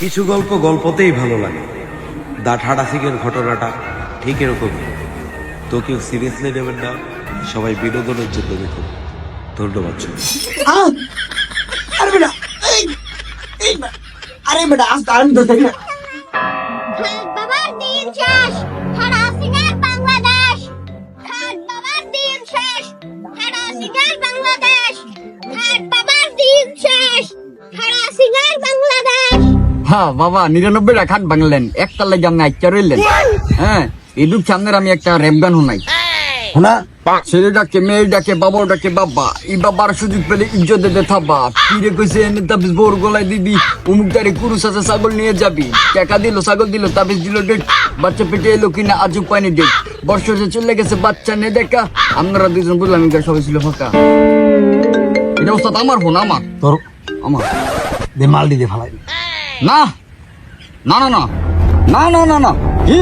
কিছু গল্প গল্পতেই ভালো লাগে। দা ঠাডা সিংয়ের ঘটনাটা ঠিক এরকমই। তো কেউ সিরিয়াসলি নেবেন না, সবাই বিনোদনের জন্য দেখুন। ধন্যবাদ সবাই। আরে বেটা আরে বেটা আস্তে আমি তো দেখি না। খাট বাবার দিন শেষ, ঠাড়া সিংহের বাংলাদেশ। খাট বাবার দিন শেষ, ঠাড়া সিংহের বাংলাদেশ। খাট বাবার দিন শেষ, ঠাড়া সিংহের বাংলাদেশ। হ্যাঁ বাবা 99টা খাট ভাঙলেন, একটা লাগে আপনি আচ্ছা রইলেন। হ্যাঁ এটুক সামনের আমি একটা র্যাপ গান শুনাই। শোনা ছেলে ডাকে মেয়ে ডাকে বাবা ডাকে বাবা, এই বাবার সুযোগ পেলে ইজ্জত দিতে থাবা। পিড়ে কইছে এনে তাবিজ বোর গলায় দিবি, অমুক তারে কুরুস আছে ছাগল নিয়ে যাবি। টাকা দিল ছাগল দিল তাবিজ দিল ডেট, বাচ্চা পেটে এলো কিনা আজও পায়নি ডেট। বর্ষ চলে গেছে বাচ্চা নেই দেখা, আপনারা দুজন বললাম সবাই ছিল ফাঁকা। এটা ওস্তাদ আমার ফোন, আমার তোর আমার দে মাল দিয়ে ফালাই না না না না না না না না কি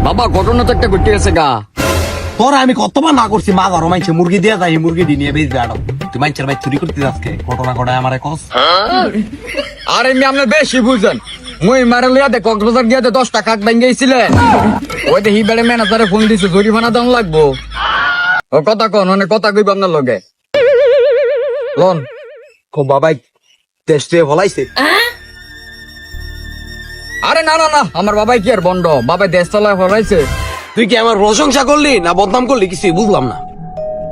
বাবা ঘটনা তো একটা ঘটে গেছে গা। তোর আমি কতবার না করছি মা ঘর মাইছে মুরগি দিয়ে যাই মুরগি দিয়ে নিয়ে বেশ বেড়াও তুই মাইছের ভাই চুরি করতে যাচ্ছে ঘটনা ঘটায় আমার কস। আর এমনি আপনার বেশি বুঝেন, মুই মারে লিয়া দে কক্সবাজার গিয়ে 10টা কাক ভাঙ্গাইছিলেন। ওই দেখি বেড়ে ম্যানেজারে ফোন দিছে জরিমানা দাম লাগবো। ও কথা কন মানে কথা কইব আপনার লগে লন। ও বাবাই টেস্টে ফলাইছে। আরে না না না, আমার বাবাই কি আর বন্ড, বাবাই দেশ চালায় ফলাইছে। তুই কি আমার প্রশংসা করলি না বদনাম করলি কিছুই বুঝলাম না।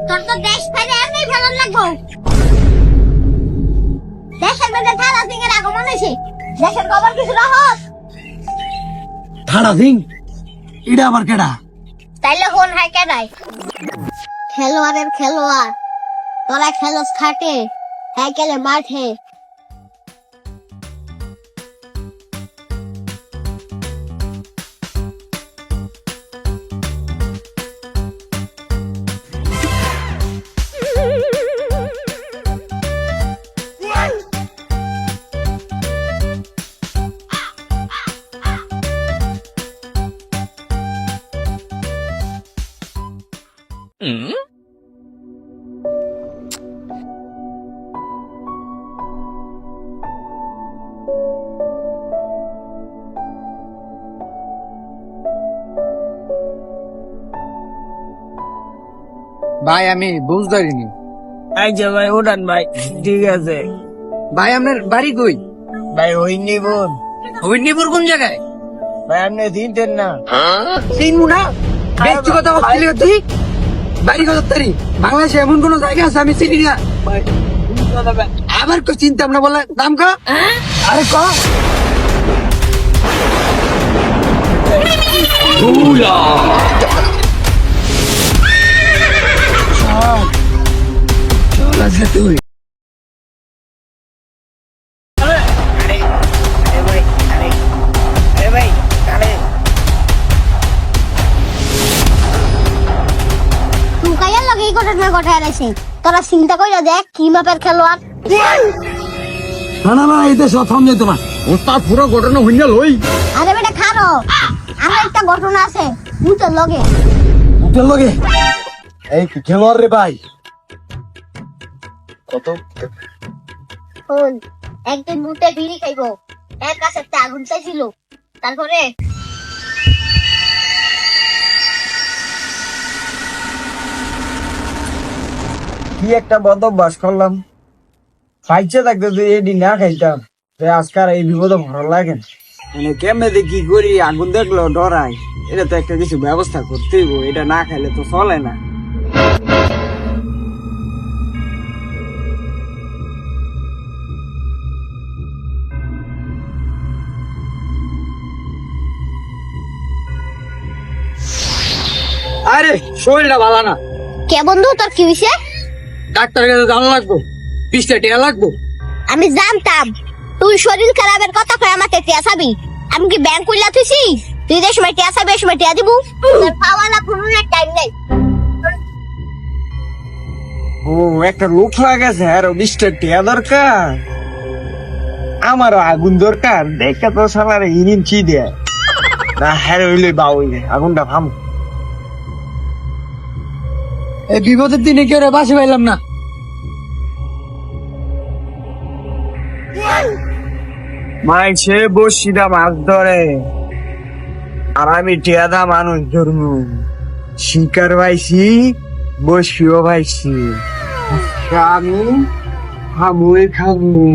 তোর তো দেশ ফেলে এমনি ভালো লাগবো। দেশের মধ্যে ঠাড়া সিংহের আগমন হয়েছে, দেশের খবর কিছু রাখস। ঠাড়া সিং এটা আবার কেডা? তাইলে ফোন হাই কেডাই? খেলোয়াড়ের খেলোয়াড়, তোরা খেলোস খাটে, হ্যাঁ কেলে মাঠে। ভাই আমি বুঝতে পারিনি। আচ্ছা ভাই ওঠান ভাই, ঠিক আছে ভাই আপনার বাড়ি কই? ভাই। হইনি বোন, হইনিপুর কোন জায়গায়? ভাই আপনি চিনতেন না? চিনবো না? ব্যক্তি কথা বলছিলি তুই? বাড়ি কত তারি? বাংলাদেশে এমন কোন জায়গা আছে আমি চিনি না? আবার তো চিনতাম না বলে নাম কা? আরে ক তুই টুকাইয়ার লগে এই ঘটনা ঘটায় রাখছে। তোরা চিন্তা কইরা দেখ কি মাপের খেলোয়াড়। না না না এই দেশ প্রথম যেত না। ওস্তাদ পুরো ঘটনা হইয়া লই। আরে বেটা খারো, আর একটা ঘটনা আছে মুতের লগে। উঠের লগে এই কি খেলোয়াড় রে ভাই? কত শোন, একদিন মুতে বিড়ি খাইবো, এক কাছে একটা আগুন চাইছিল। তারপরে কি একটা বদ অভ্যাস করলাম। খাইছে থাকতে তুই এডি না খাইতাম, আজকাল এই বিপদে ভালো লাগে না। মানে কেমনে কি করি, আগুন দেখলো ডরাই। এটা তো একটা কিছু ব্যবস্থা করতেই হইবো, এটা না খাইলে তো চলে না। আরে শরীরটা ভালো না, কে বন্ধু তোর কি হইছে? ডাক্তারের কাছে জানা লাগবো, 20টা টাকা লাগবো। আমি জানতাম তুই শরীর খারাপের কথা কই আমাকে টিয়াছাবি। আমি কি ব্যাংক কইলা থুইছি? তুই যে সময় টিয়াছাবি এই সময় টিয়া দিব। তোর পাওয়া না কোনো টাইম নাই। ও একটা লোক লাগাছে আর 20টা টিয়া দরকার, আমারও আগুন দরকার। দেখে তো সালার ইনিন কি দেয় না, হ্যাঁ হইলে বা হইলে আগুনটা থাম। এই বিপদের দিনে কেউ বাসে পাইলাম না। মাইছে বসিদা মাছ ধরে আর আমি টিয়াদা মানুষ ধর্ম শিকার পাইছি বসিও পাইছি আমি খামুই খামু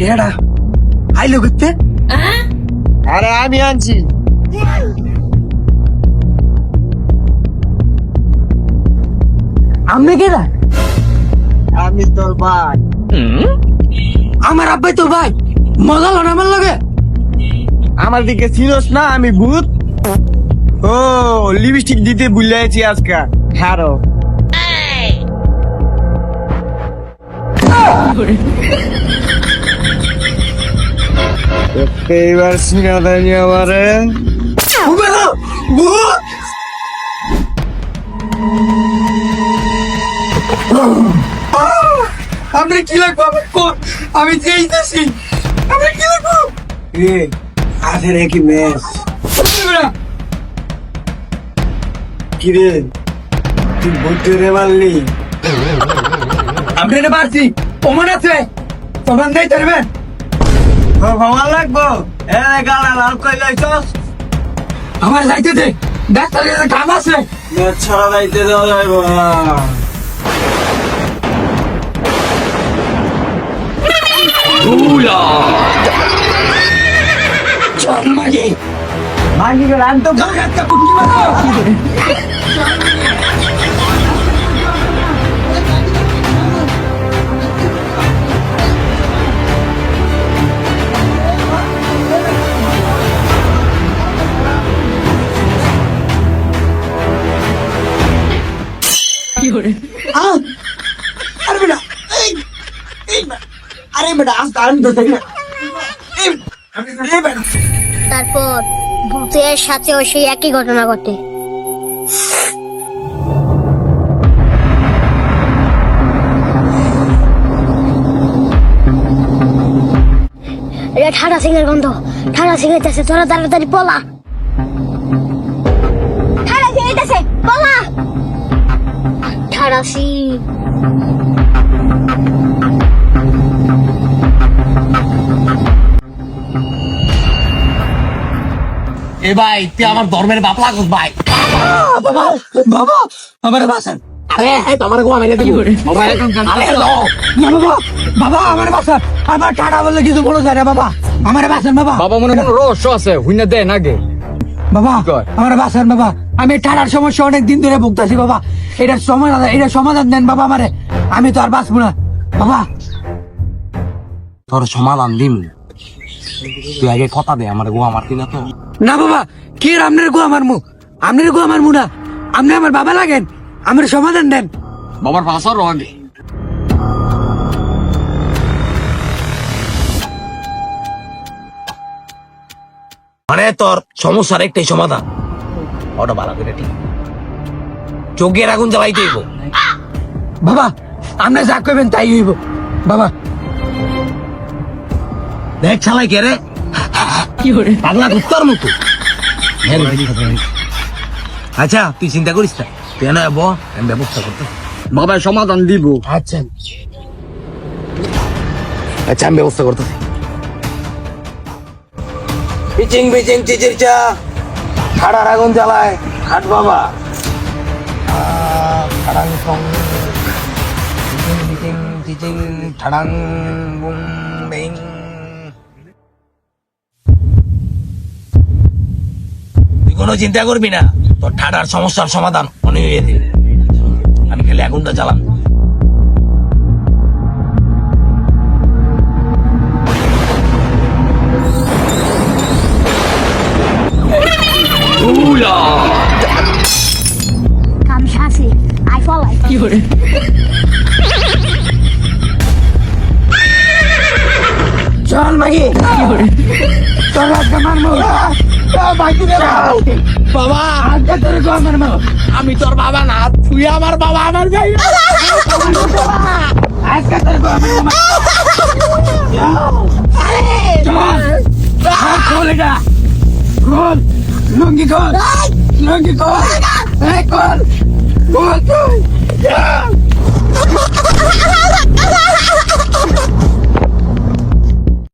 টেড়া আইলো করতে আরে আমি আনছি আমি কেডা আমি তোর ভাই আমার আব্বাই তোর ভাই মজা হলো না আমার লগে আমার দিকে চিনোস না আমি ভূত ও লিপস্টিক দিতে ভুলে আছি আজকে হারো এইবার সিনা দেয়নি আমারে আমরা কি লাগবো আমার কোন আমি চেয়েছি আমরা কি লাগবো এ আধের কি মেস কিরে তুই ভূতে রে মারলি আমরা এটা পারছি প্রমাণ আছে প্রমাণ দেয় পারবেন ভালো লাগবো এ গালা লাল কই লাইছস আমার যাইতে দে ডাক্তারের কাছে কাম আছে মেট ছড়া যাইতে দেওয়া যাইব না চল মাগে মাগি গেল আন তো একটা কুকি মারো আরে বেটা আরে বেটা আজ আমি তো দেখি না বেটা তারপর ভূতের সাথেও সেই একই ঘটনা ঘটে এটা ঠাডা সিংহের গন্ধ ঠাডা সিং হইতেছে তোরা তাড়াতাড়ি পলা ঠাডা সিং হইতেছে পলা ঠাডা সিং এ ভাই তুই আমার ধর্মের বাপ লাগস ভাই বাবা বাবা আমার বাসন আরে হ্যাঁ তোমার গো আমি দেখি বাবা আরে লো বাবা বাবা আমার বাসন আমার টাকা বলে কিছু বলো যায় বাবা আমার বাসন বাবা বাবা মনে কোনো রহস্য আছে হুইনা দেন আগে বাবা কর? আমার বাসন বাবা আমি টাকার সমস্যা অনেক দিন ধরে ভুগতাছি বাবা এটার সমাধান দেন বাবা আমারে আমি তো আর বাঁচবো না বাবা তোর সমাধান দিন তুই আগে কথা দে আমার গো আমার কিনা তো না বাবা কি আপনার গো আমার মুখ আপনার গো আমার মুনা আপনি আমার বাবা লাগেন আমার সমাধান দেন বাবার ভাষা আগে মানে তোর সমস্যার একটাই সমাধান ওটা ভালো করে ঠিক চোখের আগুন জ্বালাইতে হইব বাবা আপনি যা করবেন তাই হইব বাবা দেখ ছালাই কে রে কি করে পাগলা কুত্তার মতো আচ্ছা তুই চিন্তা করিস না, তুই না আমি ব্যবস্থা করতে। বাবা সমাধান দিব। আচ্ছা আচ্ছা আমি ব্যবস্থা করতেছি। পিচিং পিচিং চিচির চা খাড়ার আগুন জ্বালায় খাট বাবা। ঠাড়াং ঠং পিচিং পিচিং চিচিং ঠাড়াং বুম বিং। তুই কোনো চিন্তা করবি না, তোর ঠাডার সমস্যার সমাধান অনেক হয়ে দিবে। আমি খালি আগুনটা জ্বালাম। Come Shasi, I fall like you. চল মাগি তোর আজকে মারবো। বাবা আজকে তোর মারবো। আমি তোর বাবা না, তুই আমার বাবা। আমার ভাই আজকে তোর খোল এটা, খোল লুঙ্গি, খোল লুঙ্গি, খোল খোল খোল।